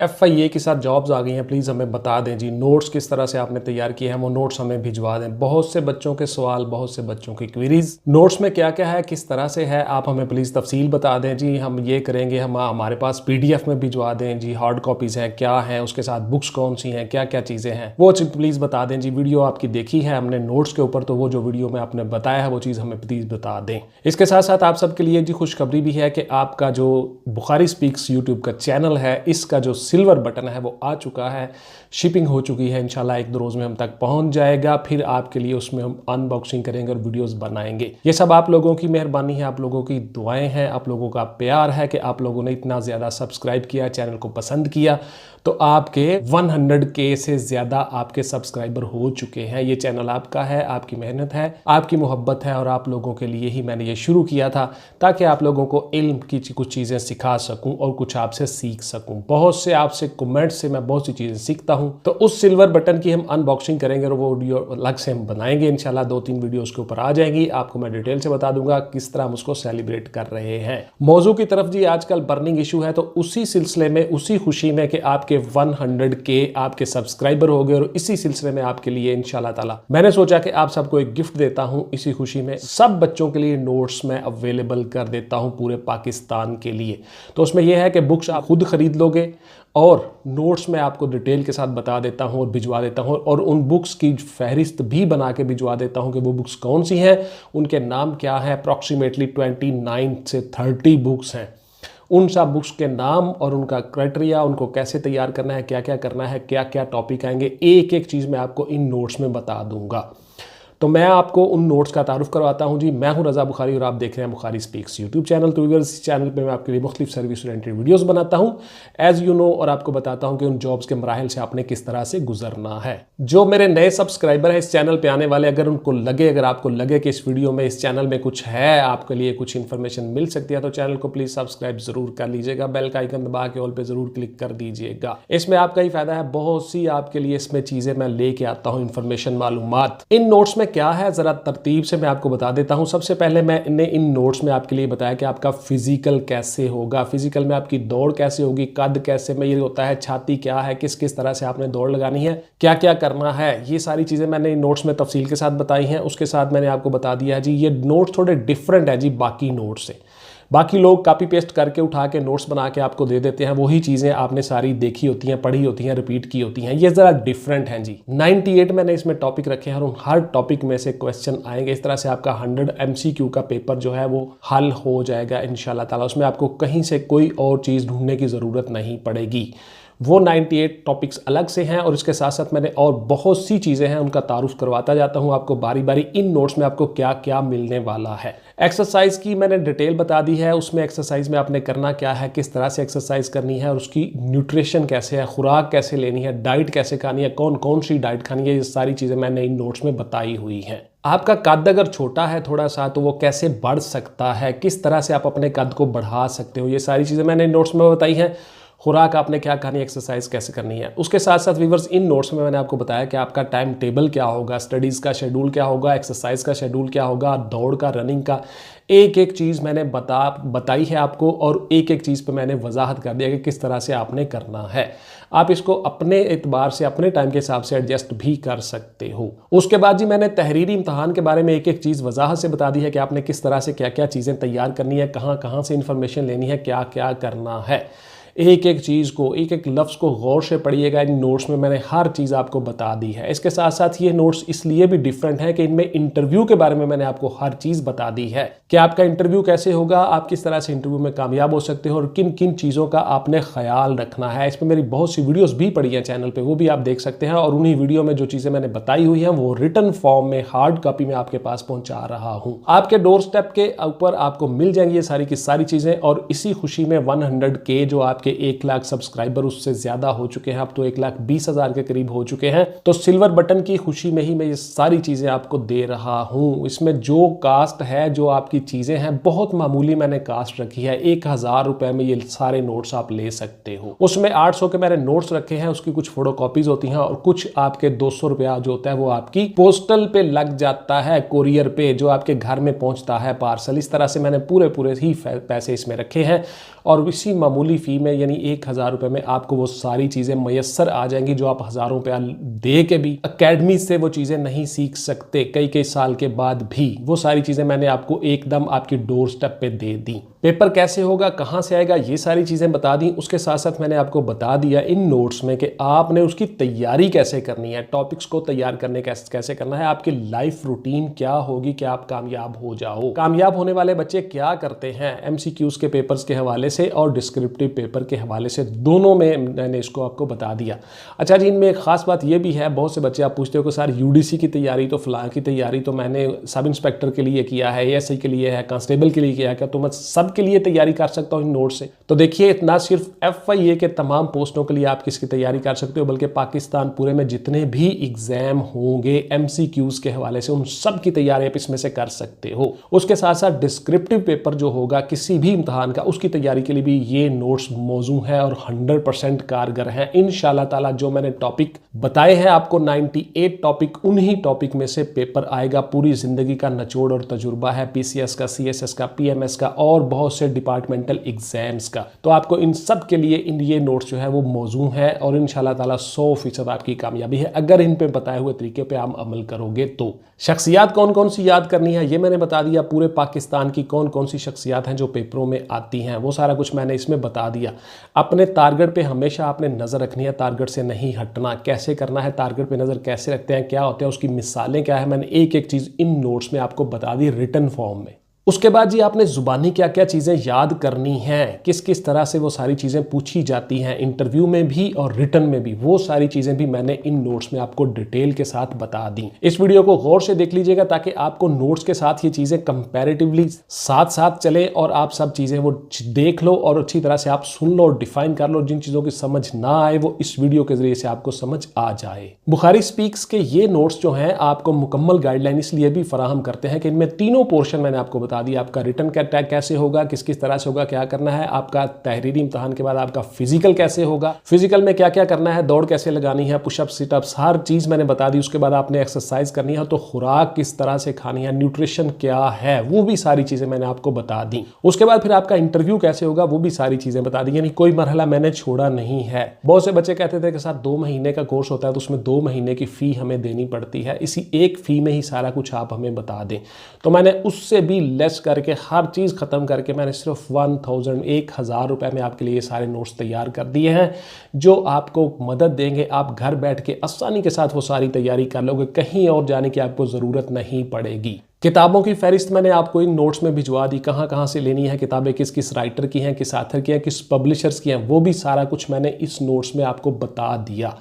FIA के साथ jobs आ गई हैं, प्लीज़ हमें बता दें जी। नोट्स किस तरह से आपने तैयार किए हैं वो नोट्स हमें भिजवा दें। बहुत से बच्चों के सवाल, बहुत से बच्चों की क्वेरीज, नोट्स में क्या क्या है, किस तरह से है, आप हमें प्लीज़ तफसील बता दें जी। हम ये करेंगे, हम हमारे पास PDF में भिजवा दें जी। हार्ड कॉपीज़ हैं क्या हैं, उसके साथ बुक्स कौन सी हैं, क्या क्या चीज़ें हैं वो प्लीज़ बता दें जी। वीडियो आपकी देखी है हमने नोट्स के ऊपर, तो वो जो वीडियो में आपने बताया है वो चीज़ हमें प्लीज़ बता दें। इसके साथ साथ आप सबके लिए जी खुशखबरी भी है कि आपका जो बुखारी स्पीक्स यूट्यूब का चैनल है, इसका जो सिल्वर बटन है वो आ चुका है, शिपिंग हो चुकी है। इंशाल्लाह 1-2 रोज़ में हम तक पहुंच जाएगा। फिर आपके लिए उसमें हम अनबॉक्सिंग करेंगे और वीडियोस बनाएंगे। ये सब आप लोगों की मेहरबानी है, आप लोगों की दुआएं हैं, आप लोगों का प्यार है कि आप लोगों ने इतना ज़्यादा सब्सक्राइब किया, चैनल को पसंद किया। तो आपके 100K से ज़्यादा आपके सब्सक्राइबर हो चुके हैं। ये चैनल आपका है, आपकी मेहनत है, आपकी मोहब्बत है, और आप लोगों के लिए ही मैंने ये शुरू किया था ताकि आप लोगों को इल्म की कुछ चीज़ें सिखा सकूं और कुछ आपसे सीख सकूं। बहुत से आपसे कमेंट से मैं बहुत सी चीज़ें सीखता हूं। तो उस सिल्वर बटन की हम अनबॉक्सिंग करेंगे और वो वीडियो अलग से हम बनाएंगे। इंशाल्लाह 2-3 वीडियो उसके ऊपर आ जाएंगी। आपको मैं डिटेल से बता दूंगा किस तरह हम उसको सेलिब्रेट कर रहे हैं। मौजू की तरफ जी, आजकल बर्निंग इशू है, तो उसी सिलसिले में, उसी खुशी में कि आपके 100K आपके सब्सक्राइबर हो गए, और इसी सिलसिले में आपके लिए इंशाल्लाह ताला मैंने सोचा कि आप सबको एक गिफ्ट देता हूं। इसी खुशी में सब बच्चों के लिए नोट्स में अवेलेबल कर देता हूं पूरे पाकिस्तान के लिए। तो उसमें यह है कि बुक्स आप खुद खरीद लोगे और नोट्स में आपको डिटेल के साथ बता देता हूं और भिजवा देता हूं, और उन बुक्स की फहरिस्त भी बना के भिजवा देता हूं कि वो बुक्स कौन सी हैं, उनके नाम क्या है। अप्रॉक्सीमेटली 29 से 30 बुक्स हैं। उन सब बुक्स के नाम और उनका क्राइटेरिया, उनको कैसे तैयार करना है, क्या क्या करना है, क्या क्या टॉपिक आएंगे, एक एक चीज़ मैं आपको इन नोट्स में बता दूंगा। तो मैं आपको उन नोट्स का तारुफ करवाता हूं जी। मैं हूं रज़ा बुखारी और आप देख रहे हैं बुखारी स्पीक्स यूट्यूब चैनल। तो व्यूअर्स, इस चैनल पे मैं आपके लिए मुख्तलिफ सर्विस ओरिएंटेड वीडियोस बनाता हूं एज यू नो, और आपको बताता हूं कि उन जॉब्स के मराहिल से आपने किस तरह से गुजरना है। जो मेरे नए सब्सक्राइबर हैं इस चैनल पर आने वाले, अगर आपको लगे कि इस वीडियो में, इस चैनल में कुछ है, आपके लिए कुछ इन्फॉर्मेशन मिल सकती है, तो चैनल को प्लीज़ सब्सक्राइब जरूर कर लीजिएगा। बेल का आइकन दबा के ऑल पे जरूर क्लिक कर दीजिएगा। इसमें आपका ही फायदा है। बहुत सी आपके लिए इसमें चीज़ें मैं लेके आता हूँ, इन्फॉर्मेशन, मालूमात। इन नोट्स में क्या है ज़रा तरतीब से मैं आपको बता देता हूं। सबसे पहले मैंने इन नोट्स में आपके लिए बताया कि आपका फिजिकल कैसे होगा, फिजिकल में आपकी दौड़ कैसे होगी, कद कैसे में ये होता है, छाती क्या है, किस किस तरह से आपने दौड़ लगानी है, क्या क्या करना है, ये सारी चीज़ें मैंने इन नोट्स में तफसील के साथ बताई हैं। उसके साथ मैंने आपको बता दिया है जी, ये नोट्स थोड़े डिफरेंट है जी बाकी नोट्स से। बाकी लोग कॉपी पेस्ट करके उठा के नोट्स बना के आपको दे देते हैं, वही चीज़ें आपने सारी देखी होती हैं, पढ़ी होती हैं, रिपीट की होती हैं। ये ज़रा डिफरेंट हैं जी। 98 मैंने इसमें टॉपिक रखे हैं और हर टॉपिक में से क्वेश्चन आएंगे। इस तरह से आपका 100 MCQ का पेपर जो है वो हल हो जाएगा इंशाल्लाह ताला। उसमें आपको कहीं से कोई और चीज़ ढूंढने की ज़रूरत नहीं पड़ेगी। वो 98 टॉपिक्स अलग से हैं, और इसके साथ साथ मैंने और बहुत सी चीज़ें हैं उनका तारुफ करवाता जाता हूं आपको बारी बारी। इन नोट्स में आपको क्या क्या मिलने वाला है। एक्सरसाइज की मैंने डिटेल बता दी है। उसमें एक्सरसाइज में आपने करना क्या है, किस तरह से एक्सरसाइज करनी है, और उसकी न्यूट्रिशन कैसे है, खुराक कैसे लेनी है, डाइट कैसे खानी है, कौन कौन सी डाइट खानी है, ये सारी चीज़ें मैंने इन नोट्स में बताई हुई हैं। आपका कद अगर छोटा है थोड़ा सा, तो वो कैसे बढ़ सकता है, किस तरह से आप अपने कद को बढ़ा सकते हो, ये सारी चीज़ें मैंने इन नोट्स में बताई हैं। खुराक आपने क्या खानी है, एक्सरसाइज कैसे करनी है। उसके साथ साथ व्यूअर्स, इन नोट्स में मैंने आपको बताया कि आपका टाइम टेबल क्या होगा, स्टडीज़ का शेड्यूल क्या होगा, एक्सरसाइज का शेड्यूल क्या होगा, दौड़ का, रनिंग का, एक एक चीज़ मैंने बताई है आपको, और एक एक चीज़ पे मैंने वजाहत कर दिया कि किस तरह से आपने करना है। आप इसको अपने एतबार से, अपने टाइम के हिसाब से एडजस्ट भी कर सकते हो। उसके बाद जी, मैंने तहरीरी इम्तहान के बारे में एक एक चीज़ वजाहत से बता दी है कि आपने किस तरह से क्या क्या चीज़ें तैयार करनी है, कहाँ कहाँ से इंफॉर्मेशन लेनी है, क्या क्या करना है। एक एक चीज़ को, एक एक लफ्ज़ को गौर से पढ़िएगा। इन नोट्स में मैंने हर चीज़ आपको बता दी है। इसके साथ साथ ये नोट्स इसलिए भी डिफरेंट है कि इनमें इंटरव्यू के बारे में मैंने आपको हर चीज़ बता दी है कि आपका इंटरव्यू कैसे होगा, आप किस तरह से इंटरव्यू में कामयाब हो सकते हो, और किन किन चीज़ों का आपने ख्याल रखना है। इसमें मेरी बहुत सी वीडियोज़ भी पड़ी हैं चैनल पर, वो भी आप देख सकते हैं। और उन्हीं वीडियो में जो चीज़ें मैंने बताई हुई हैं वो रिटन फॉर्म में, हार्ड कॉपी में आपके पास पहुँचा रहा हूँ। आपके डोर स्टेप के ऊपर आपको मिल जाएंगी ये सारी की सारी चीज़ें। और इसी खुशी में 100K जो आपके 1 लाख सब्सक्राइबर उससे ज्यादा हो चुके हैं, अब तो 1,20,000 के करीब हो चुके हैं। तो सिल्वर बटन की खुशी में ही मैं ये सारी चीजें आपको दे रहा हूं। इसमें जो कास्ट है, जो आपकी चीजें हैं, बहुत मामूली मैंने कास्ट रखी है। 1,000 रुपए में ये सारे नोट्स आप ले सकते हो। उसमें 800 के मैंने नोट्स रखे हैं, उसकी कुछ फोटो कॉपीज होती हैं, और कुछ आपके 200 रुपया जो होता है वो आपकी पोस्टल पे लग जाता है, कोरियर पे, जो आपके घर में पहुंचता है पार्सल। इस तरह से मैंने पूरे ही पैसे इसमें रखे हैं, और इसी मामूली फी में यानी 1000 रुपये में आपको वो सारी चीज़ें मैसर आ जाएंगी जो आप हज़ारों रुपया दे के भी अकेडमी से वो चीज़ें नहीं सीख सकते कई कई साल के बाद भी। वो सारी चीज़ें मैंने आपको एकदम आपकी डोर स्टेप पे दे दी। पेपर कैसे होगा, कहाँ से आएगा, ये सारी चीज़ें बता दी। उसके साथ साथ मैंने आपको बता दिया इन नोट्स में कि आपने उसकी तैयारी कैसे करनी है, टॉपिक्स को तैयार करने कैसे करना है, आपकी लाइफ रूटीन क्या होगी कि आप कामयाब हो जाओ। कामयाब होने वाले बच्चे क्या करते हैं, एमसीक्यूज के पेपर्स के हवाले से और डिस्क्रिप्टिव पेपर के हवाले से, दोनों में मैंने इसको आपको बता दिया। अच्छा जी, इनमें एक खास बात ये भी है, बहुत से बच्चे आप पूछते हो कि सर यूडीसी की तैयारी तो फलां की तैयारी तो मैंने सब इंस्पेक्टर के लिए किया है, एएसआई के लिए है, कांस्टेबल के लिए किया है, क्या तो मैं सब के लिए तैयारी कर सकता हूं इन नोट से? तो देखिए, ना सिर्फ एफआईए के तमाम पोस्टों के लिए आप किसकी तैयारी कर सकते हो, बल्कि पाकिस्तान पूरे में जितने भी एग्जाम होंगे एमसीक्यूज के हवाले से, उन सब की तैयारी आप इसमें से कर सकते हो। उसके साथ साथ डिस्क्रिप्टिव पेपर जो होगा किसी भी इम्तहान का, उसकी तैयारी के लिए भी ये नोट्स मौजूद है और 100% कारगर है इंशाल्लाह ताला। जो मैंने टॉपिक बताए हैं आपको 98 टॉपिक, उन्हीं टॉपिक में से पेपर आएगा। पूरी जिंदगी का निचोड़ और तजुर्बा है, पीसीएस का, सीएसएस का, पीएमएस का और बहुत से डिपार्टमेंटल एग्जाम्स का। तो आपको इन सब के लिए ये नोट्स जो है वो मौजूद है और इंशाल्लाह ताला 100% आपकी कामयाबी है अगर इन पे बताए हुए तरीके पे आप अमल करोगे तो। शख्सियात कौन कौन सी याद करनी है ये मैंने बता दिया। पूरे पाकिस्तान की कौन कौन सी शख्सियात हैं जो पेपरों में आती हैं, वो सारा कुछ मैंने इसमें बता दिया। अपने टारगेट पे हमेशा आपने नजर रखनी है, टारगेट से नहीं हटना। कैसे करना है, टारगेट पे नजर कैसे रखते हैं, क्या होता है, उसकी मिसालें क्या है, मैंने एक एक चीज इन नोट्स में आपको बता दी रिटन फॉर्म में। उसके बाद जी आपने जुबानी क्या क्या चीज़ें याद करनी हैं, किस किस तरह से वो सारी चीज़ें पूछी जाती हैं इंटरव्यू में भी और रिटन में भी, वो सारी चीज़ें भी मैंने इन नोट्स में आपको डिटेल के साथ बता दी। इस वीडियो को गौर से देख लीजिएगा ताकि आपको नोट्स के साथ ये चीज़ें कंपैरेटिवली साथ साथ चले और आप सब चीज़ें वो देख लो और अच्छी तरह से आप सुन लो और डिफाइन कर लो। जिन चीज़ों की समझ ना आए वो इस वीडियो के जरिए से आपको समझ आ जाए। बुखारी स्पीक्स के ये नोट्स जो हैं आपको मुकम्मल गाइडलाइन इसलिए भी फराहम करते हैं कि इनमें तीनों पोर्शन मैंने आपको बता दिया। आपका रिटन का टैग कैसे होगा, किस किस तरह से होगा, क्या करना है, आपका तहरीरी इम्तिहान के बाद आपका फिजिकल कैसे होगा, फिजिकल में क्या क्या करना है, दौड़ कैसे लगानी है, पुशअप, सिटअप्स, हर चीज मैंने बता दी। उसके बाद आपने एक्सरसाइज करनी है तो खुराक किस तरह से खानी है, न्यूट्रिशन क्या है, वो भी सारी चीजें मैंने आपको बता दी। उसके बाद फिर आपका इंटरव्यू कैसे होगा वो भी सारी चीजें बता दी, यानी कोई मरहला मैंने छोड़ा नहीं है। बहुत से बच्चे कहते थे कि साथ 2 महीने का कोर्स होता है तो उसमें 2 महीने की फी हमें देनी पड़ती है, इसी एक फी में ही सारा कुछ आप हमें बता दें। तो मैंने उससे भी लेस करके हर चीज खत्म करके मैंने सिर्फ 1000 रुपए में आपके लिए ये सारे नोट्स तैयार कर दिए हैं जो आपको मदद देंगे। आप घर बैठ के आसानी के साथ वो सारी तैयारी कर लोगे, कहीं और जाने की आपको जरूरत नहीं पड़ेगी। किताबों की फहरिस्त मैंने आपको इन नोट्स में भिजवा दी, कहाँ कहाँ से लेनी है किताबें, किस किस राइटर की हैं, किस ऑथर की हैं, किस पब्लिशर्स की हैं, वो भी सारा कुछ मैंने इस नोट्स में आपको बता दिया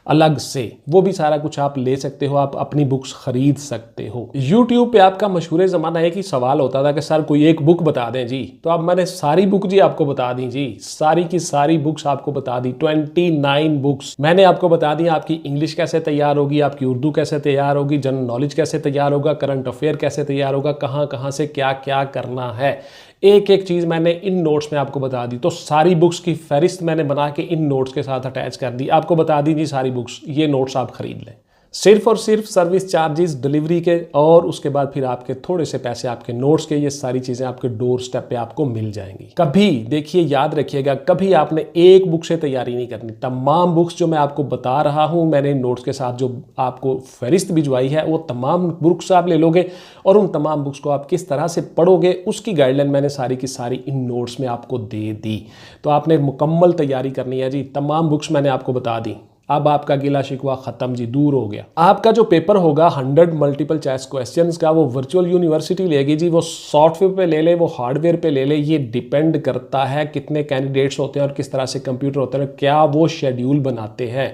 अलग से। वो भी सारा कुछ आप ले सकते हो, आप अपनी बुक्स खरीद सकते हो। YouTube पे आपका मशहूर ज़माना है कि सवाल होता था कि सर कोई एक बुक बता दें जी, तो अब मैंने सारी बुक जी आपको बता दी जी, सारी की सारी बुक्स आपको बता दी। 29 बुक्स मैंने आपको बता दी। आपकी इंग्लिश कैसे तैयार होगी, आपकी उर्दू कैसे तैयार होगी, जनरल नॉलेज कैसे तैयार होगा, करंट अफेयर कैसे तैयार होगा, कहाँ कहाँ से क्या क्या करना है, एक एक चीज मैंने इन नोट्स में आपको बता दी। तो सारी बुक्स की फहरिस्त मैंने बना के इन नोट्स के साथ अटैच कर दी, आपको बता दी जी सारी बुक्स, ये नोट्स आप खरीद लें। सिर्फ और सिर्फ सर्विस चार्जेस डिलीवरी के और उसके बाद फिर आपके थोड़े से पैसे आपके नोट्स के, ये सारी चीजें आपके डोर स्टेप पे आपको मिल जाएंगी। कभी देखिए, याद रखिएगा, कभी आपने एक बुक से तैयारी नहीं करनी। तमाम बुक्स जो मैं आपको बता रहा हूं मैंने नोट्स के साथ जो आपको फहरिस्त भिजवाई है, वो तमाम बुक्स आप ले लोगे और उन तमाम बुक्स को आप किस तरह से पढ़ोगे उसकी गाइडलाइन मैंने सारी की सारी इन नोट्स में आपको दे दी। तो आपने मुकम्मल तैयारी करनी है जी, तमाम बुक्स मैंने आपको बता दी। अब आपका गिला शिकवा खत्म जी, दूर हो गया। आपका जो पेपर होगा 100 मल्टीपल चॉइस क्वेश्चंस का, वो वर्चुअल यूनिवर्सिटी लेगी जी। वो सॉफ्टवेयर पे ले ले, वो हार्डवेयर पे ले ले, ये डिपेंड करता है कितने कैंडिडेट्स होते हैं और किस तरह से कंप्यूटर होते हैं, क्या वो शेड्यूल बनाते हैं,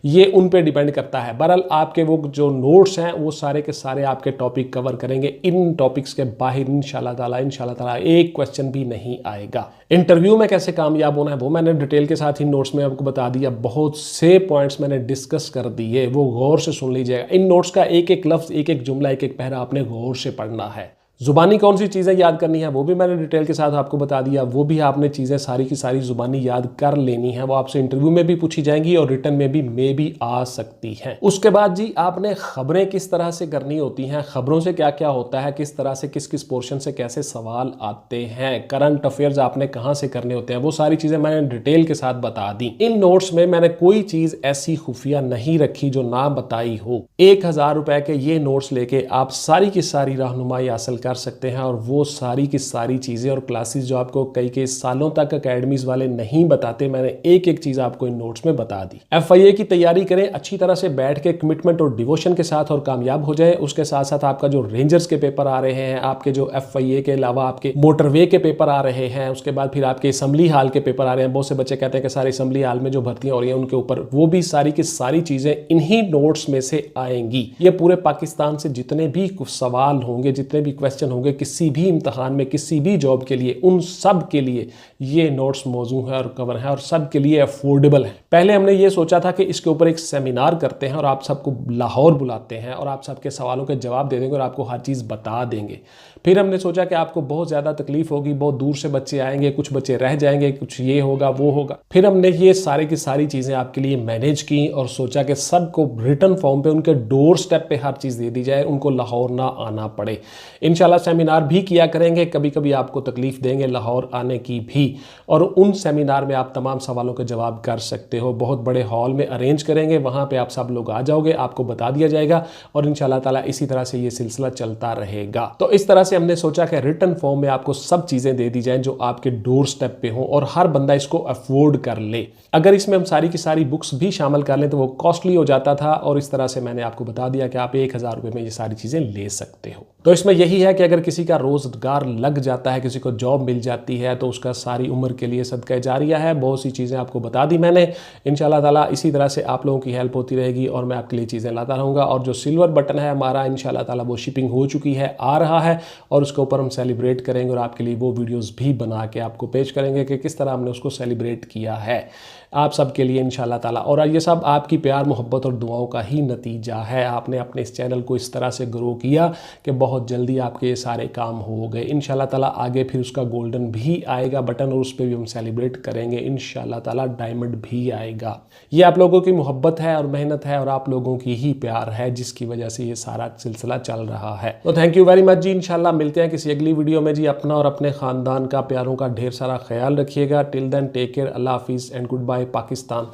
ये उन पे डिपेंड करता है। बहरहाल आपके वो जो नोट्स हैं वो सारे के सारे आपके टॉपिक कवर करेंगे। इन टॉपिक्स के बाहर इंशाल्लाह ताला एक क्वेश्चन भी नहीं आएगा। इंटरव्यू में कैसे कामयाब होना है वो मैंने डिटेल के साथ इन नोट्स में आपको बता दिया। बहुत से पॉइंट्स मैंने डिस्कस कर दिए, वो गौर से सुन लीजिएगा। इन नोट्स का एक एक लफ्ज, एक एक जुमला, एक एक पैरा आपने गौर से पढ़ना है। जुबानी कौन सी चीज़ें याद करनी है वो भी मैंने डिटेल के साथ आपको बता दिया, वो भी आपने चीज़ें सारी की सारी जुबानी याद कर लेनी है। वो आपसे इंटरव्यू में भी पूछी जाएंगी और रिटर्न में भी आ सकती हैं। उसके बाद जी आपने खबरें किस तरह से करनी होती हैं, खबरों से क्या क्या होता है, किस तरह से किस किस पोर्शन से कैसे सवाल आते हैं, करंट अफेयर्स आपने कहाँ से करने होते हैं, वो सारी चीज़ें मैंने डिटेल के साथ बता दी। इन नोट्स में मैंने कोई चीज़ ऐसी खुफिया नहीं रखी जो ना बताई हो। 1000 रुपए के ये नोट्स लेके आप सारी की सारी रहनुमाई हासिल कर सकते हैं और वो सारी की सारी चीज़ें और क्लासेस जो आपको कई सालों तक अकेडमीज वाले नहीं बताते, मैंने एक एक चीज़ आपको इन नोट्स में बता दी। FIA की तैयारी करें अच्छी तरह से बैठ के कमिटमेंट और डिवोशन के साथ और कामयाब हो जाए। उसके साथ साथ आपका जो रेंजर्स के पेपर आ रहे हैं, आपके जो FIA के अलावा आपके मोटरवे के पेपर आ रहे हैं, उसके बाद फिर आपके असम्बली हाल के पेपर आ रहे हैं। बहुत से बच्चे कहते हैं कि सारे असम्बली हाल में जो भर्तियां हो रही हैं उनके ऊपर, वो भी सारी की सारी चीज़ें इन्हीं नोट्स में से आएंगी। ये पूरे पाकिस्तान से जितने भी सवाल होंगे, जितने भी क्वेश्चन होंगे किसी भी इम्तहान में, किसी भी जॉब के लिए, उन सब के लिए ये नोट्स मौजूद है और कवर है और सब के लिए अफोर्डेबल है। पहले हमने ये सोचा था कि इसके ऊपर एक सेमिनार करते हैं और आप सबको लाहौर बुलाते हैं और आप सबके सवालों के जवाब दे देंगे और आपको हर चीज़ बता देंगे। फिर हमने सोचा कि आपको बहुत ज़्यादा तकलीफ होगी, बहुत दूर से बच्चे आएंगे, कुछ बच्चे रह जाएंगे, कुछ ये होगा वो होगा। फिर हमने ये सारी की सारी चीज़ें आपके लिए मैनेज की और सोचा कि सबको रिटर्न फॉर्म पे उनके डोर स्टेप पे हर चीज़ दे दी जाए, उनको लाहौर ना आना पड़े। इंशाल्लाह सेमिनार भी किया करेंगे, कभी कभी आपको तकलीफ देंगे लाहौर आने की भी, और उन सेमिनार में आप तमाम सवालों के जवाब कर सकते हो। बहुत बड़े हॉल में अरेंज करेंगे, वहाँ पे आप सब लोग आ जाओगे, आपको बता दिया जाएगा और इंशाल्लाह ताला इसी तरह से ये सिलसिला चलता रहेगा। तो इस तरह से हमने सोचा कि रिटर्न फॉर्म में आपको सब चीज़ें दे दी जाएं जो आपके डोर स्टेप पे हो और हर बंदा इसको अफोर्ड कर ले। अगर इसमें हम सारी की सारी बुक्स भी शामिल कर लें तो वो कॉस्टली हो जाता था, और इस तरह से मैंने आपको बता दिया कि आप 1000 रुपये में ये सारी चीज़ें ले सकते हो। तो इसमें यही है कि अगर किसी का रोज़गार लग जाता है, किसी को जॉब मिल जाती है, तो उसका सारी उम्र के लिए सदका जारिया है। बहुत सी चीज़ें आपको बता दी मैंने। इंशाल्लाह ताला इसी तरह से आप लोगों की हेल्प होती रहेगी और मैं आपके लिए चीज़ें लाता रहूँगा। और जो सिल्वर बटन है हमारा, इंशाल्लाह ताला वो शिपिंग हो चुकी है, आ रहा है, और उसके ऊपर हम सेलिब्रेट करेंगे और आपके लिए वो वीडियोज़ भी बना के आपको पेश करेंगे कि किस तरह हमने उसको सेलिब्रेट किया है आप सब के लिए इंशाल्लाह ताला। और ये सब आपकी प्यार मोहब्बत और दुआओं का ही नतीजा है। आपने अपने इस चैनल को इस तरह से ग्रो किया कि बहुत जल्दी आपके ये सारे काम हो गए। इंशाल्लाह ताला आगे फिर उसका गोल्डन भी आएगा बटन, और उस पर भी हम सेलिब्रेट करेंगे। इंशाल्लाह ताला डायमंड भी आएगा। ये आप लोगों की मोहब्बत है और मेहनत है और आप लोगों की ही प्यार है जिसकी वजह से ये सारा सिलसिला चल रहा है। तो थैंक यू वेरी मच जी। इंशाल्लाह मिलते हैं किसी अगली वीडियो में जी। अपना और अपने ख़ानदान का, प्यारों का ढेर सारा ख्याल रखिएगा। टिल देन टेक केयर, अल्लाह हाफिज़ एंड गुड बाय। पाकिस्तान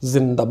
जिंदाबाद।